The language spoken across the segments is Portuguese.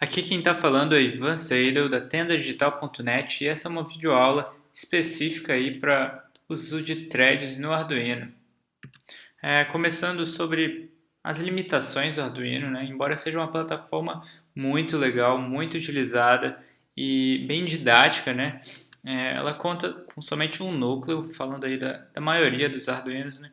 Aqui quem está falando é Ivan Seidel, da tendadigital.net, e essa é uma videoaula específica aí para uso de threads no Arduino. Começando sobre as limitações do Arduino, né? Embora seja uma plataforma muito legal, muito utilizada e bem didática, né? Ela conta com somente um núcleo, falando aí da maioria dos Arduinos, né?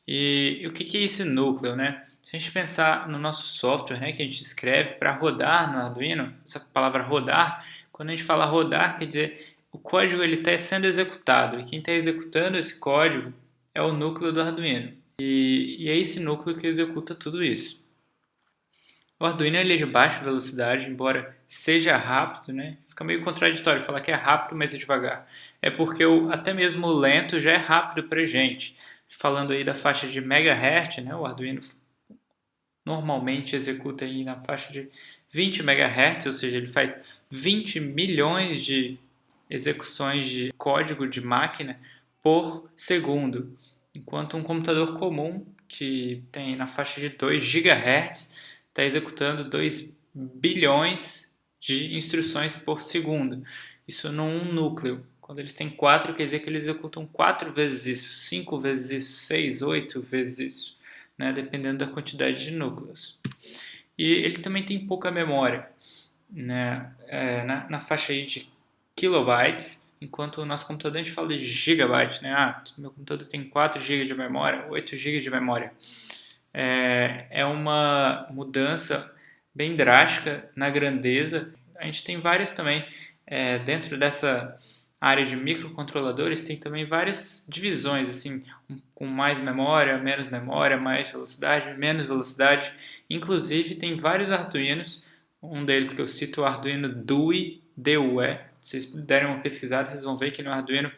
E o que é esse núcleo, né? Se a gente pensar no nosso software, né, que a gente escreve para rodar no Arduino, essa palavra rodar, quando a gente fala rodar, quer dizer o código ele está sendo executado e quem está executando esse código é o núcleo do Arduino. E é esse núcleo que executa tudo isso. O Arduino ele é de baixa velocidade, embora seja rápido, né? Fica meio contraditório falar que é rápido, mas é devagar. É porque até mesmo o lento já é rápido para a gente. Falando aí da faixa de megahertz, né? O Arduino normalmente executa aí na faixa de 20 megahertz, ou seja, ele faz 20 milhões de execuções de código de máquina por segundo, enquanto um computador comum que tem na faixa de 2 gigahertz está executando 2 bilhões de instruções por segundo. Isso num núcleo. Quando eles têm 4, quer dizer que eles executam 4 vezes isso, 5 vezes isso, 6, 8 vezes isso, né, dependendo da quantidade de núcleos. E ele também tem pouca memória, né, na faixa aí de kilobytes, enquanto o nosso computador a gente fala de gigabytes, né? Meu computador tem 4 GB de memória, 8 GB de memória. É uma mudança bem drástica na grandeza. A gente tem várias também, dentro dessa área de microcontroladores, tem também várias divisões, assim, com mais memória, mais velocidade, menos velocidade. Inclusive, tem vários Arduinos, um deles que eu cito, o Arduino DUI, DUE. Se vocês derem uma pesquisada, vocês vão ver que ele é um Arduino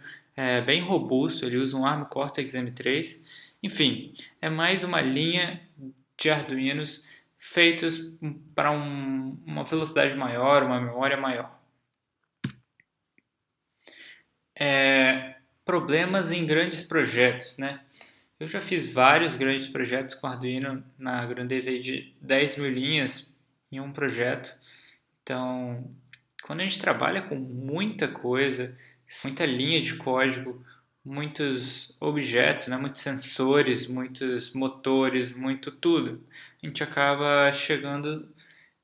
bem robusto, ele usa um ARM Cortex M3. Enfim, é mais uma linha de Arduinos feitos para uma velocidade maior, uma memória maior. Problemas em grandes projetos, né? Eu já fiz vários grandes projetos com Arduino na grandeza aí de 10 mil linhas em um projeto. Então, quando a gente trabalha com muita coisa, muita linha de código, muitos objetos, né, muitos sensores, muitos motores, muito tudo, a gente acaba chegando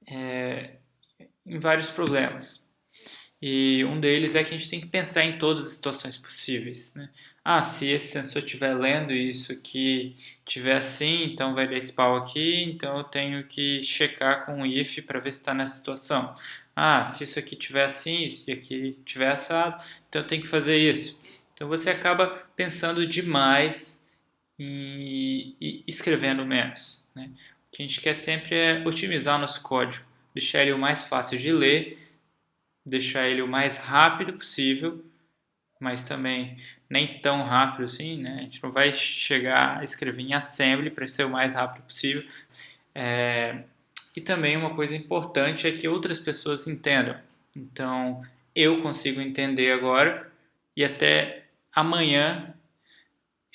em vários problemas. E um deles é que a gente tem que pensar em todas as situações possíveis, né? Se esse sensor estiver lendo isso aqui, estiver assim, então vai dar esse pau aqui, então eu tenho que checar com o if para ver se está nessa situação. Se isso aqui estiver assim, isso aqui estiver assado, então eu tenho que fazer isso. Então você acaba pensando demais e escrevendo menos, né? O que a gente quer sempre é otimizar o nosso código, deixar ele o mais fácil de ler, deixar ele o mais rápido possível, mas também nem tão rápido assim, né? A gente não vai chegar a escrever em assembly para ser o mais rápido possível. E também uma coisa importante é que outras pessoas entendam. Então, eu consigo entender agora e até amanhã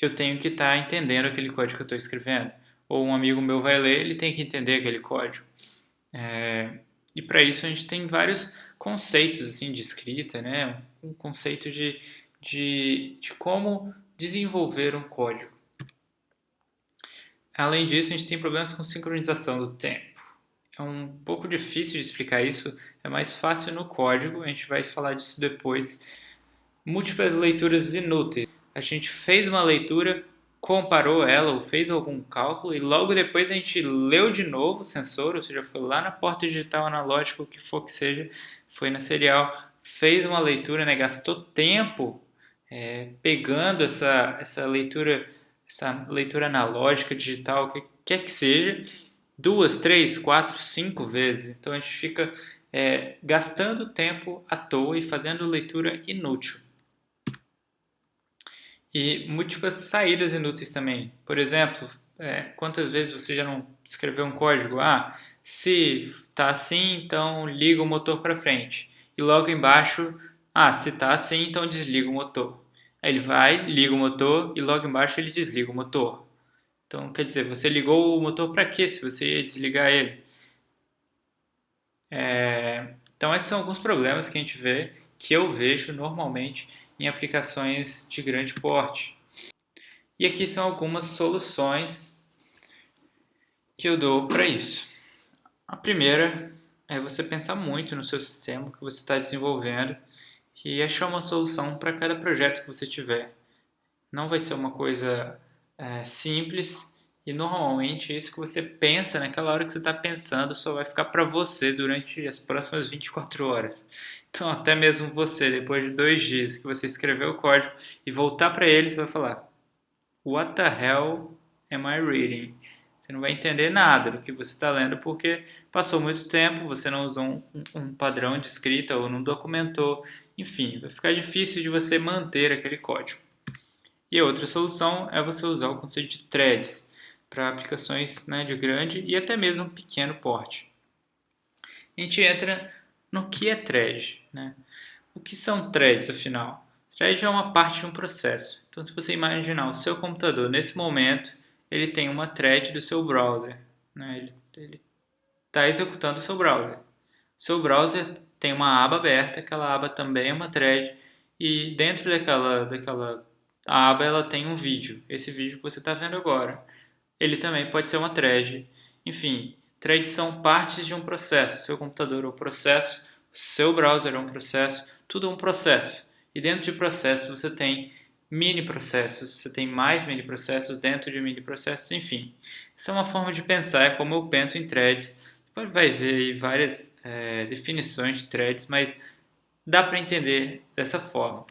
eu tenho que estar entendendo aquele código que eu estou escrevendo. Ou um amigo meu vai ler, ele tem que entender aquele código. E para isso a gente tem vários conceitos assim, de escrita, né? Um conceito de como desenvolver um código. Além disso, a gente tem problemas com sincronização do tempo. É um pouco difícil de explicar isso, é mais fácil no código, a gente vai falar disso depois. Múltiplas leituras inúteis. A gente fez uma leitura, comparou ela ou fez algum cálculo e logo depois a gente leu de novo o sensor, ou seja, foi lá na porta digital analógica, o que for que seja, foi na serial, fez uma leitura, né, gastou tempo pegando essa leitura analógica, digital, o que quer que seja, 2, 3, 4, 5 vezes. Então a gente fica gastando tempo à toa e fazendo leitura inútil. E múltiplas saídas inúteis também. Por exemplo, quantas vezes você já não escreveu um código? Se está assim, então liga o motor para frente. E logo embaixo, se está assim, então desliga o motor. Aí ele vai, liga o motor e logo embaixo ele desliga o motor. Então, quer dizer, você ligou o motor para quê se você ia desligar ele? Então esses são alguns problemas que a gente vê, que eu vejo normalmente em aplicações de grande porte. E aqui são algumas soluções que eu dou para isso. A primeira é você pensar muito no seu sistema que você está desenvolvendo e achar uma solução para cada projeto que você tiver. Não vai ser uma coisa simples e normalmente isso que você pensa naquela hora que você está pensando só vai ficar para você durante as próximas 24 horas. Então até mesmo você, depois de 2 dias que você escreveu o código e voltar para ele, você vai falar: What the hell am I reading? Você não vai entender nada do que você está lendo porque passou muito tempo, você não usou um padrão de escrita ou não documentou. Enfim, vai ficar difícil de você manter aquele código. E a outra solução é você usar o conceito de threads para aplicações, né, de grande e até mesmo pequeno porte. A gente entra no que é thread, né? O que são threads, afinal? Thread é uma parte de um processo. Então, se você imaginar o seu computador nesse momento, ele tem uma thread do seu browser, né? Ele está executando o seu browser. O seu browser tem uma aba aberta, aquela aba também é uma thread, e dentro daquela aba ela tem um vídeo. Esse vídeo que você está vendo agora, ele também pode ser uma thread. Enfim, threads são partes de um processo. Seu computador é um processo, seu browser é um processo, tudo é um processo. E dentro de processo você tem mini processos, você tem mais mini processos dentro de mini processos, enfim. Essa é uma forma de pensar, é como eu penso em threads. Você vai ver aí várias definições de threads, mas dá para entender dessa forma.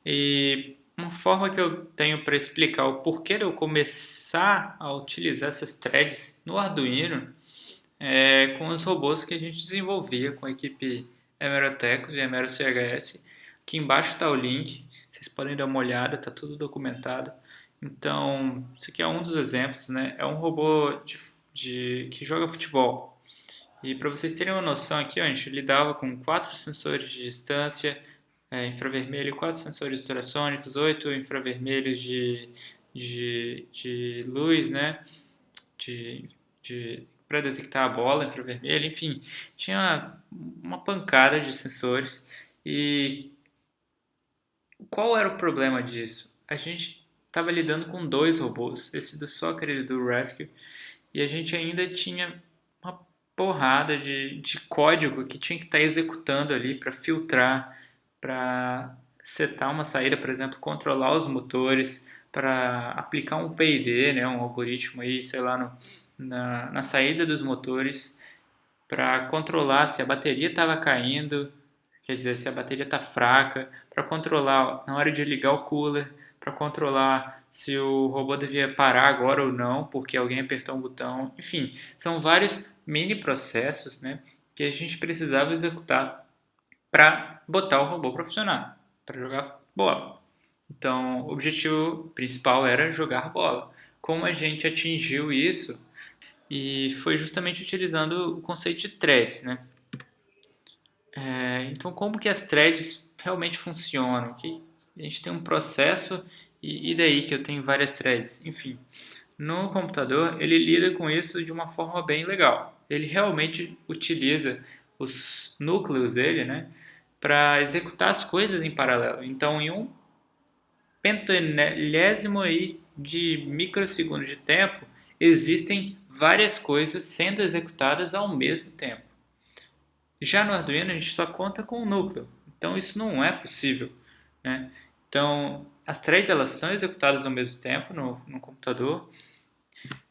E uma forma que eu tenho para explicar o porquê de eu começar a utilizar essas threads no Arduino é com os robôs que a gente desenvolvia com a equipe Hemerotecos e HemeroCHS. Aqui embaixo está o link, vocês podem dar uma olhada, está tudo documentado. Então, isso aqui é um dos exemplos, né? É um robô que joga futebol. E para vocês terem uma noção aqui, a gente lidava com 4 sensores de distância, infravermelho, 4 sensores ultrassônicos, 8 infravermelhos de luz, né? Para detectar a bola infravermelha, enfim, tinha uma pancada de sensores. E qual era o problema disso? A gente estava lidando com 2 robôs, esse do Soccer e do Rescue, e a gente ainda tinha uma porrada de código que tinha que estar executando ali para filtrar, para setar uma saída, por exemplo, controlar os motores, para aplicar um PID, né, um algoritmo aí, sei lá, na saída dos motores, para controlar se a bateria estava caindo, quer dizer, se a bateria está fraca, para controlar na hora de ligar o cooler, para controlar se o robô devia parar agora ou não, porque alguém apertou um botão. Enfim, são vários mini processos, né, que a gente precisava executar para botar o robô para funcionar, para jogar bola. Então, o objetivo principal era jogar bola. Como a gente atingiu isso? E foi justamente utilizando o conceito de threads, né? Então, como que as threads realmente funcionam? Que a gente tem um processo e daí que eu tenho várias threads. Enfim, no computador ele lida com isso de uma forma bem legal. Ele realmente utiliza os núcleos dele, né, para executar as coisas em paralelo. Então, em um pentelésimo aí de microsegundo de tempo, existem várias coisas sendo executadas ao mesmo tempo. Já no Arduino a gente só conta com o núcleo, então isso não é possível, né? Então as threads elas são executadas ao mesmo tempo no computador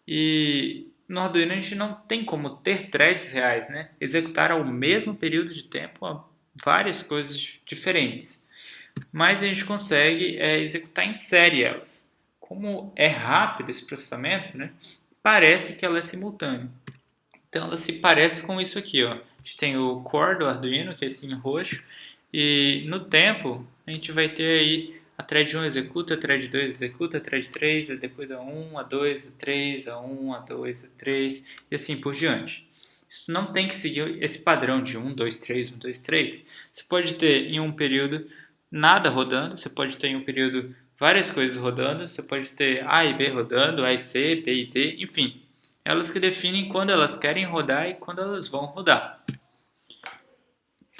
e no Arduino a gente não tem como ter threads reais, né? Executar ao mesmo período de tempo várias coisas diferentes, mas a gente consegue executar em série elas. Como é rápido esse processamento, né? Parece que ela é simultânea. Então ela se parece com isso aqui, ó. A gente tem o core do Arduino, que é esse em roxo, e no tempo a gente vai ter aí a thread 1 executa, a thread 2 executa, a thread 3, depois a 1, a 2, a 3, a 1, a 2, a 3 e assim por diante. Isso não tem que seguir esse padrão de 1, 2, 3, 1, 2, 3. Você pode ter em um período nada rodando, você pode ter em um período várias coisas rodando, você pode ter A e B rodando, A e C, B e D, enfim. Elas que definem quando elas querem rodar e quando elas vão rodar.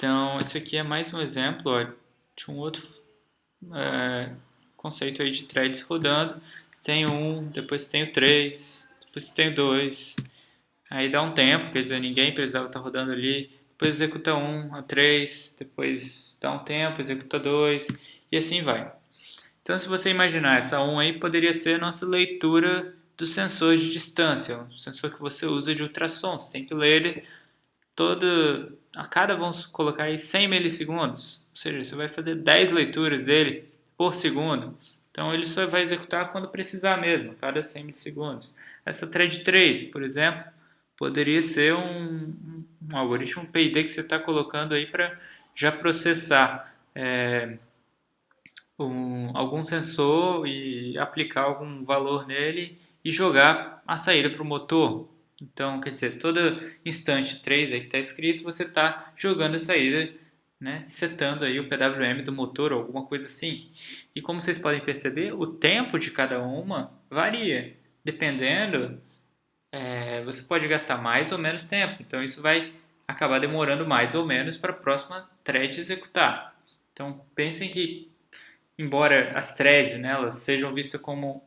Então, esse aqui é mais um exemplo, ó, de um outro conceito aí de threads rodando. Tem um, depois tem o 3, depois tem o 2. Aí dá um tempo, quer dizer, ninguém precisava estar rodando ali. Depois executa 1 a 3, depois dá um tempo, executa 2 e assim vai. Então, se você imaginar, essa 1 aí poderia ser a nossa leitura do sensor de distância, o sensor que você usa de ultrassom. Você tem que ler ele a cada, vamos colocar aí 100 milissegundos. Ou seja, você vai fazer 10 leituras dele por segundo. Então, ele só vai executar quando precisar mesmo, a cada 100 milissegundos. Essa thread 3, por exemplo, poderia ser um algoritmo PID que você está colocando aí para já processar algum sensor e aplicar algum valor nele e jogar a saída para o motor. Então, quer dizer, todo instante 3 aí que está escrito, você está jogando a saída, né, setando aí o PWM do motor ou alguma coisa assim. E como vocês podem perceber, o tempo de cada uma varia. Dependendo, você pode gastar mais ou menos tempo. Então, isso vai acabar demorando mais ou menos para a próxima thread executar. Então, pensem que embora as threads, né, elas sejam vistas como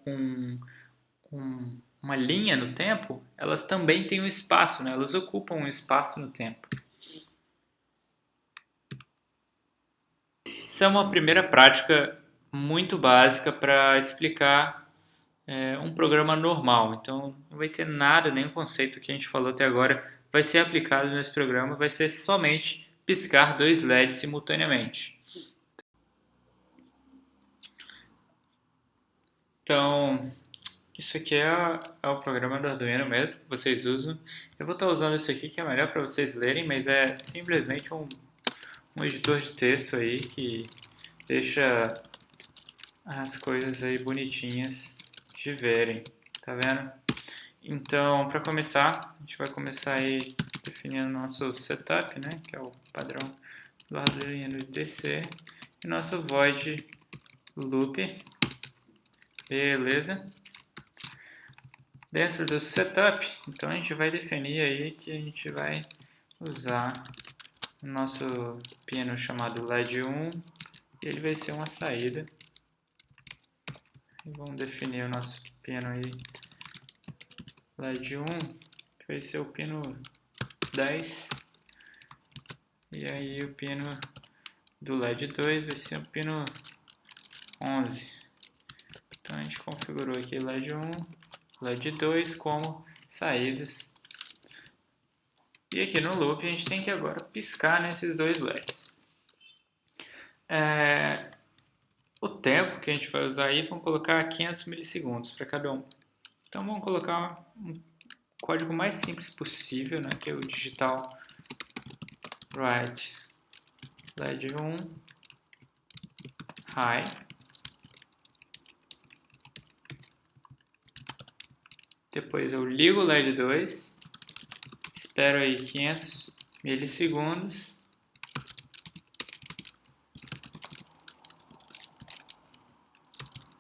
uma linha no tempo, elas também têm um espaço, né, elas ocupam um espaço no tempo. Isso é uma primeira prática muito básica para explicar um programa normal. Então, não vai ter nada, nenhum conceito que a gente falou até agora vai ser aplicado nesse programa, vai ser somente piscar 2 LEDs simultaneamente. Então, isso aqui é o programa do Arduino mesmo, que vocês usam. Eu vou estar usando isso aqui que é melhor para vocês lerem, mas é simplesmente um editor de texto aí que deixa as coisas aí bonitinhas de verem, tá vendo? Então, para começar, a gente vai começar aí definindo nosso setup, né, que é o padrão do Arduino DC, e nosso void loop, beleza? Dentro do setup, então a gente vai definir aí que a gente vai usar o nosso pino chamado LED1 e ele vai ser uma saída. E vamos definir o nosso pino aí LED1, que vai ser o pino 10. E aí o pino do LED2 vai ser o pino 11. Então a gente configurou aqui LED1, LED2 como saídas. E aqui no loop a gente tem que agora piscar nesses 2 LEDs. O tempo que a gente vai usar aí, vamos colocar 500 milissegundos para cada um. Então vamos colocar um código mais simples possível, né, que é o digital write LED1 high. Depois eu ligo o LED2, espero aí 500 milissegundos.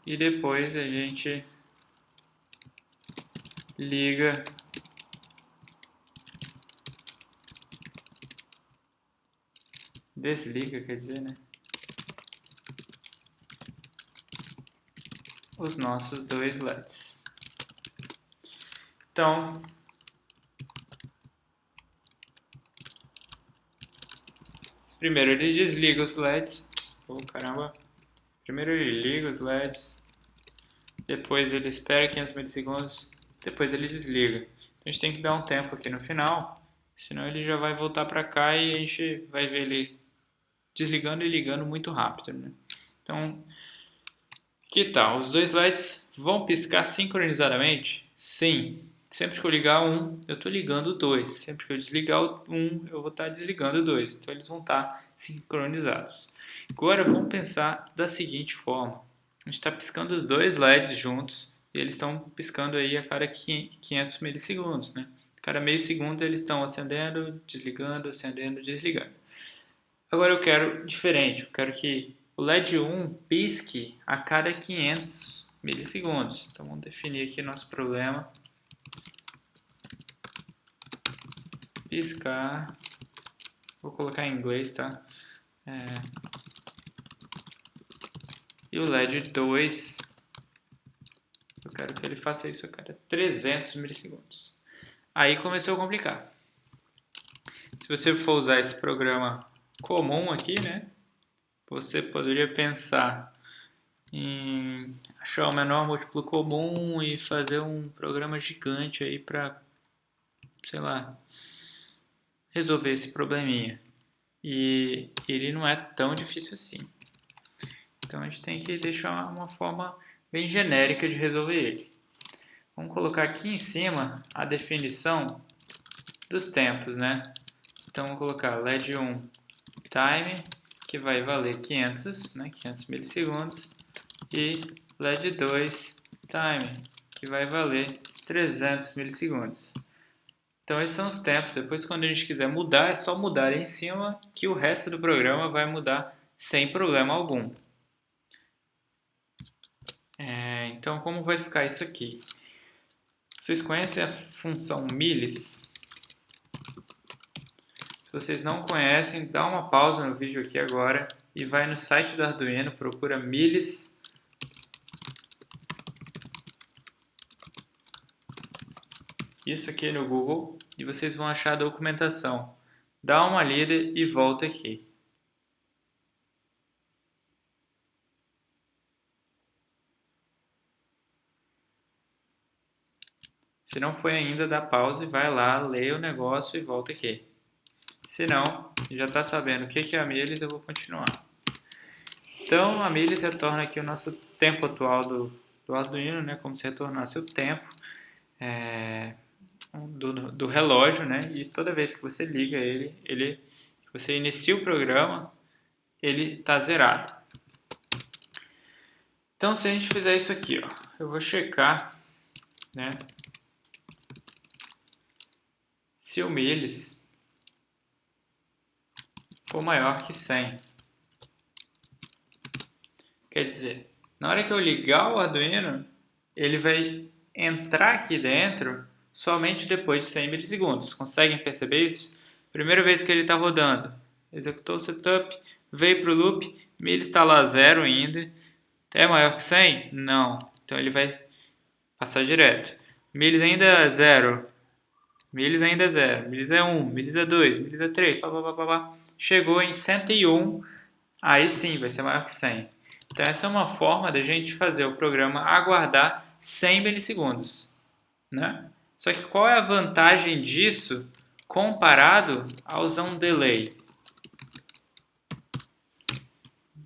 E depois a gente liga desliga, quer dizer, né, os nossos 2 LEDs. Então, primeiro ele desliga os LEDs. Caramba! Primeiro ele liga os LEDs, depois ele espera 500 milissegundos, depois ele desliga. A gente tem que dar um tempo aqui no final, senão ele já vai voltar para cá e a gente vai ver ele desligando e ligando muito rápido, né? Então, que tal? Os 2 LEDs vão piscar sincronizadamente? Sim. Sempre que eu ligar um, eu estou ligando o 2. Sempre que eu desligar um, eu vou estar desligando o 2. Então, eles vão estar sincronizados. Agora, vamos pensar da seguinte forma. A gente está piscando os 2 LEDs juntos e eles estão piscando aí a cada 500 milissegundos, né? Cada meio segundo eles estão acendendo, desligando, desligando. Agora eu quero diferente. Eu quero que o LED1 pisque a cada 500 milissegundos. Então, vamos definir aqui nosso problema. Piscar Vou colocar em inglês, tá? E o LED 2, eu quero que ele faça isso a cada 300 milissegundos. Aí começou a complicar. Se você for usar esse programa comum aqui, né? Você poderia pensar em achar o menor múltiplo comum e fazer um programa gigante aí para, sei lá, resolver esse probleminha. E ele não é tão difícil assim. Então a gente tem que deixar uma forma bem genérica de resolver ele. Vamos colocar aqui em cima a definição dos tempos, né? Então vamos colocar LED1 time, que vai valer 500, né? 500 milissegundos, e LED2 time, que vai valer 300 milissegundos. Então esses são os tempos. Depois, quando a gente quiser mudar, é só mudar em cima que o resto do programa vai mudar sem problema algum. Então, como vai ficar isso aqui? Vocês conhecem a função milis? Se vocês não conhecem, dá uma pausa no vídeo aqui agora e vai no site do Arduino, procura milis. Isso aqui no Google e vocês vão achar a documentação. Dá uma lida e volta aqui. Se não foi ainda, dá pausa e vai lá, lê o negócio e volta aqui. Se não, já está sabendo o que é a milis, eu vou continuar. Então, a milis retorna aqui o nosso tempo atual do Arduino, né? Como se retornasse o tempo do relógio, né? E toda vez que você liga ele você inicia o programa, ele está zerado. Então, se a gente fizer isso aqui, ó, eu vou checar, né? Se o milis for maior que 100. Quer dizer, na hora que eu ligar o Arduino, ele vai entrar aqui dentro somente depois de 100 milissegundos. Conseguem perceber isso? Primeira vez que ele está rodando, executou o setup, veio para o loop, milis está lá 0 ainda. É maior que 100? Não. Então ele vai passar direto. Milis ainda é 0. Milis ainda é 0. Milis é 1. Milis é 2. Milis é 3. Chegou em 101. Aí sim vai ser maior que 100. Então essa é uma forma da gente fazer o programa aguardar 100 milissegundos, né? Só que qual é a vantagem disso comparado a usar um delay?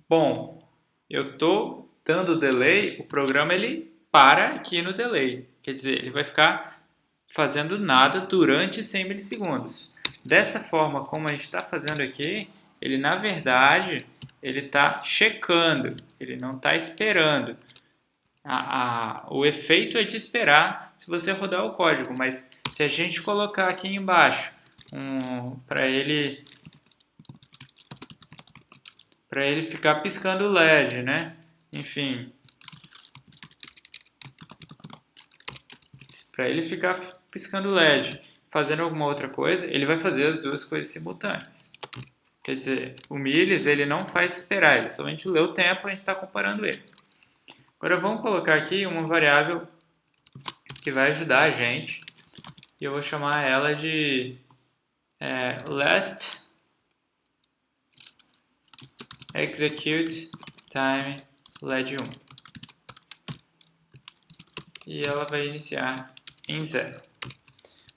Bom, eu estou dando delay, o programa ele para aqui no delay. Quer dizer, ele vai ficar fazendo nada durante 100 milissegundos. Dessa forma, como a gente está fazendo aqui, ele na verdade ele está checando, ele não está esperando. O efeito é de esperar se você rodar o código, mas se a gente colocar aqui embaixo para ele ficar piscando o LED, né? Enfim, para ele ficar piscando o LED, fazendo alguma outra coisa, ele vai fazer as duas coisas simultâneas. Quer dizer, o milis ele não faz esperar, ele somente lê o tempo, a gente está comparando ele. Agora vamos colocar aqui uma variável que vai ajudar a gente, e eu vou chamar ela de last execute time LED1. E ela vai iniciar em 0.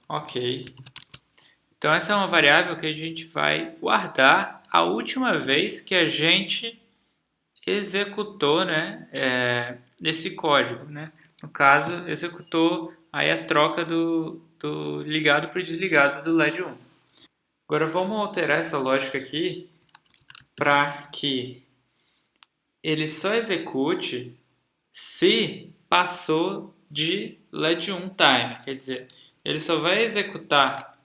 Ok. Então essa é uma variável que a gente vai guardar a última vez que a gente executou, né, esse código, né? No caso, executou aí a troca do ligado para o desligado do LED 1. Agora vamos alterar essa lógica aqui para que ele só execute se passou de LED 1 time. Quer dizer, ele só vai executar,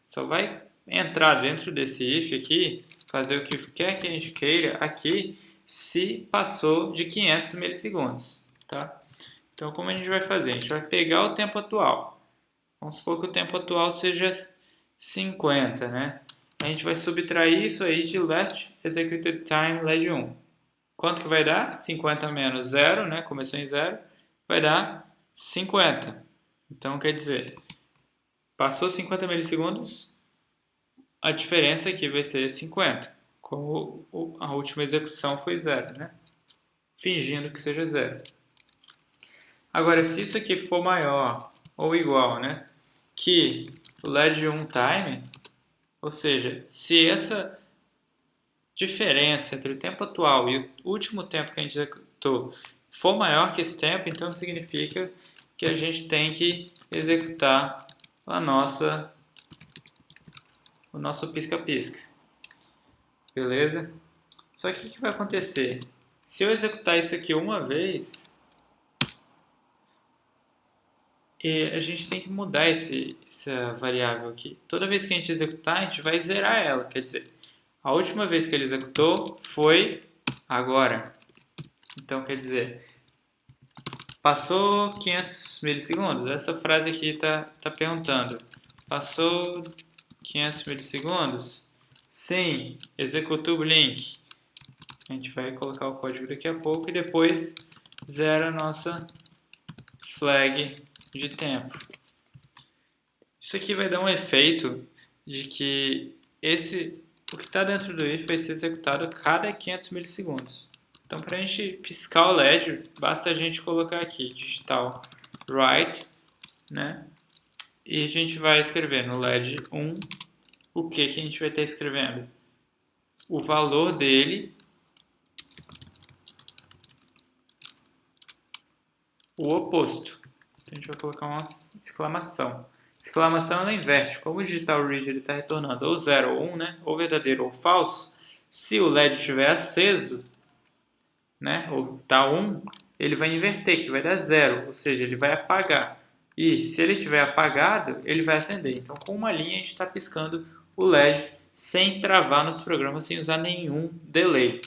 só vai entrar dentro desse if aqui, fazer o que quer que a gente queira aqui, se passou de 500 milissegundos, tá? Então, como a gente vai fazer? A gente vai pegar o tempo atual. Vamos supor que o tempo atual seja 50, né? a gente vai subtrair isso aí de last executed time LED 1. Quanto que vai dar? 50 menos 0, né? Começou em 0, vai dar 50. Então, quer dizer, passou 50 milissegundos, a diferença aqui vai ser 50. Como a última execução foi 0, né? Fingindo que seja 0. Agora, se isso aqui for maior ou igual, né, que o LED 1 time, ou seja, se essa diferença entre o tempo atual e o último tempo que a gente executou for maior que esse tempo, então significa que a gente tem que executar o nosso pisca-pisca. Beleza? Só que o que vai acontecer? Se eu executar isso aqui uma vez, a gente tem que mudar essa variável aqui. Toda vez que a gente executar, a gente vai zerar ela. Quer dizer, a última vez que ele executou foi agora. Então, quer dizer, passou 500 milissegundos. Essa frase aqui está perguntando. Passou 500 milissegundos? Sim, executou o blink. A gente vai colocar o código daqui a pouco e depois zera a nossa flag de tempo. Isso aqui vai dar um efeito de que o que está dentro do if vai ser executado a cada 500 milissegundos. Então, para a gente piscar o LED, basta a gente colocar aqui digital write, né? E a gente vai escrever no LED 1 o que a gente vai estar escrevendo? O valor dele, o oposto. Então, a gente vai colocar uma exclamação. Exclamação ela inverte. Como o digital read está retornando ou 0 ou 1, né? Ou verdadeiro ou falso, se o LED estiver aceso, né? Ou está 1, ele vai inverter, que vai dar 0, ou seja, ele vai apagar. E se ele estiver apagado, ele vai acender. Então, com uma linha, a gente está piscando o LED sem travar nos programas, sem usar nenhum delay.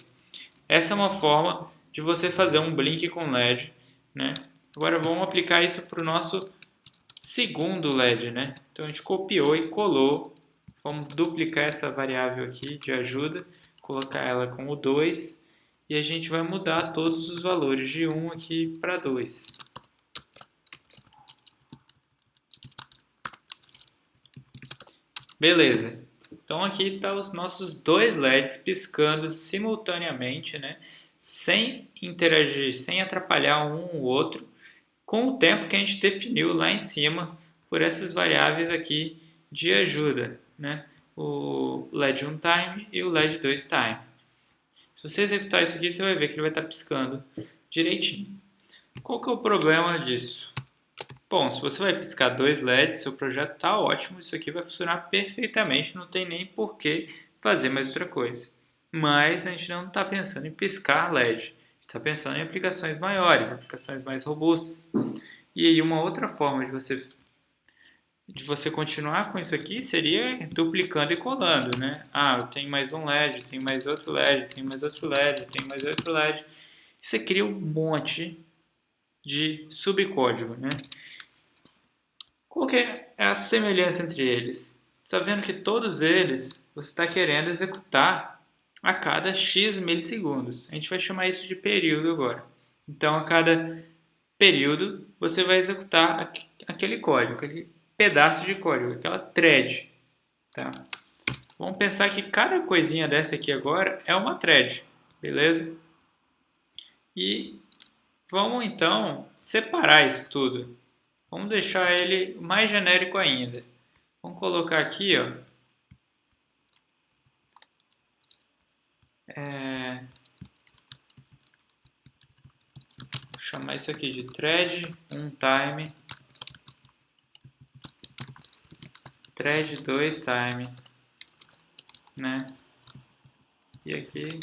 Essa é uma forma de você fazer um blink com LED, né? Agora vamos aplicar isso para o nosso segundo LED, né? Então a gente copiou e colou. Vamos duplicar essa variável aqui de ajuda, colocar ela com o 2 e a gente vai mudar todos os valores de 1 aqui para 2. Beleza. Então aqui estão os nossos dois LEDs piscando simultaneamente, né? Sem interagir, sem atrapalhar um o outro, com o tempo que a gente definiu lá em cima por essas variáveis aqui de ajuda, né? O LED 1 time e o LED 2 time. Se você executar isso aqui, você vai ver que ele vai estar piscando direitinho. Qual que é o problema disso? Bom, se você vai piscar dois LEDs, seu projeto está ótimo, isso aqui vai funcionar perfeitamente, não tem nem por que fazer mais outra coisa. Mas a gente não está pensando em piscar LED, está pensando em aplicações maiores, aplicações mais robustas. E aí uma outra forma de você continuar com isso aqui seria duplicando e colando, né? Ah, eu tenho mais um LED, tenho mais outro LED, tenho mais outro LED, tenho mais outro LED. Você cria um monte de subcódigo, né? Qual que é a semelhança entre eles? Você está vendo que todos eles você está querendo executar a cada x milissegundos. A gente vai chamar isso de período agora. Então, a cada período, você vai executar aquele código, aquele pedaço de código, aquela thread. Tá? Vamos pensar que cada coisinha dessa aqui agora é uma thread, beleza? E vamos então separar isso tudo. Vamos deixar ele mais genérico ainda. Vamos colocar aqui, ó. Vou chamar isso aqui de thread 1 time, thread 2 time, né? E aqui,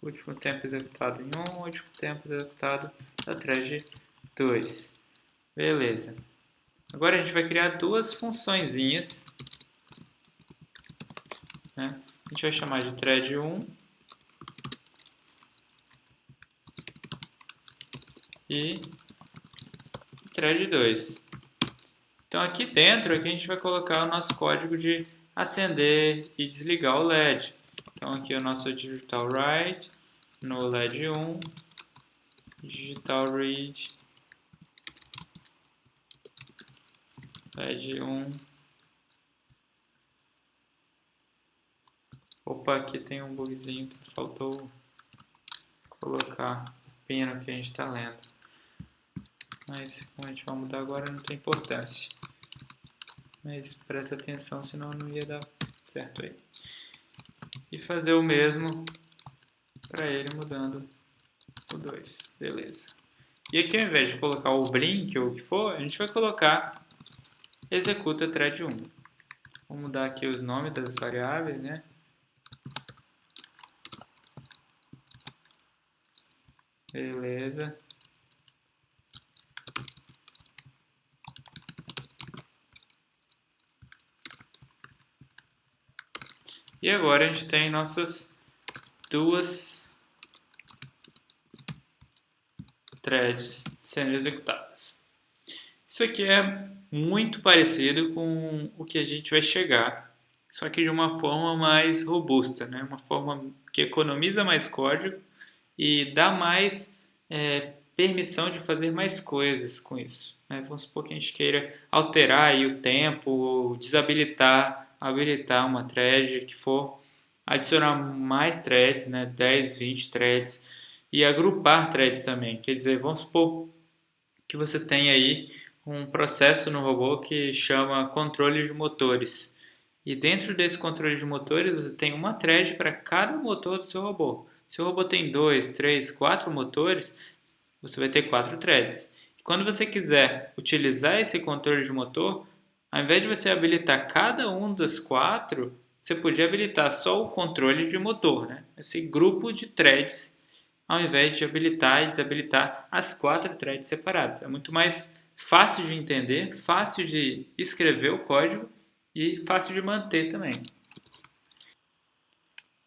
último tempo executado em 1, último tempo executado da thread 2. Beleza. Agora a gente vai criar duas funçõezinhas, né? A gente vai chamar de thread 1 e thread 2. Então aqui dentro aqui a gente vai colocar o nosso código de acender e desligar o LED. Então aqui o nosso Digital Write no LED 1, Digital Read LED 1. Opa, aqui tem um bugzinho que faltou colocar o pino que a gente está lendo. Mas como a gente vai mudar agora não tem importância. Mas presta atenção, senão não ia dar certo aí. E fazer o mesmo para ele mudando o 2. Beleza. E aqui ao invés de colocar o blink ou o que for, a gente vai colocar executa thread 1. Vou mudar aqui os nomes das variáveis, né? Beleza. E agora a gente tem nossas duas threads sendo executadas. Isso aqui é muito parecido com o que a gente vai chegar, só que de uma forma mais robusta, né? Uma forma que economiza mais código e dá mais permissão de fazer mais coisas com isso, né? Vamos supor que a gente queira alterar aí o tempo, ou desabilitar, habilitar uma thread que for, adicionar mais threads, né? 10, 20 threads, e agrupar threads também. Quer dizer, vamos supor que você tem aí um processo no robô que chama controle de motores. E dentro desse controle de motores, você tem uma thread para cada motor do seu robô. Se o robô tem 2, 3, 4 motores, você vai ter 4 threads. E quando você quiser utilizar esse controle de motor, ao invés de você habilitar cada um dos 4, você podia habilitar só o controle de motor, né? Esse grupo de threads, ao invés de habilitar e desabilitar as 4 threads separadas. É muito mais fácil de entender, fácil de escrever o código e fácil de manter também.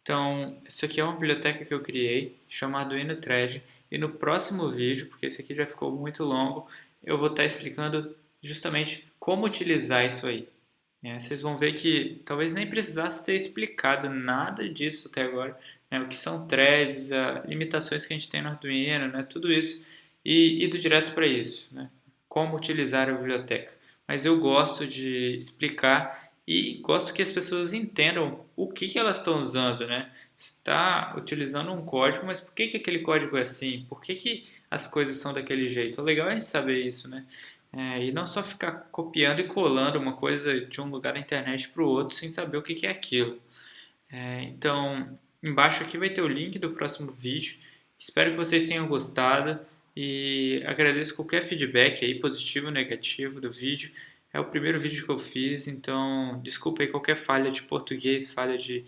Então, isso aqui é uma biblioteca que eu criei, chamada InnoThread, e no próximo vídeo, porque esse aqui já ficou muito longo, eu vou estar explicando justamente como utilizar isso aí. Vocês vão ver que talvez nem precisasse ter explicado nada disso até agora, né? O que são threads, as limitações que a gente tem no Arduino, né? Tudo isso, e ido direto para isso, né? Como utilizar a biblioteca. Mas eu gosto de explicar e gosto que as pessoas entendam o que elas estão usando, né? Você está utilizando um código, mas por que aquele código é assim? Por que as coisas são daquele jeito? É legal a gente saber isso, né? E não só ficar copiando e colando uma coisa de um lugar da internet para o outro sem saber o que é aquilo. Então, embaixo aqui vai ter o link do próximo vídeo. Espero que vocês tenham gostado e agradeço qualquer feedback aí, positivo ou negativo do vídeo. É o primeiro vídeo que eu fiz, então desculpa aí qualquer falha de português, falha de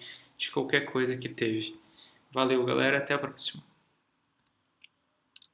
qualquer coisa que teve. Valeu, galera, até a próxima.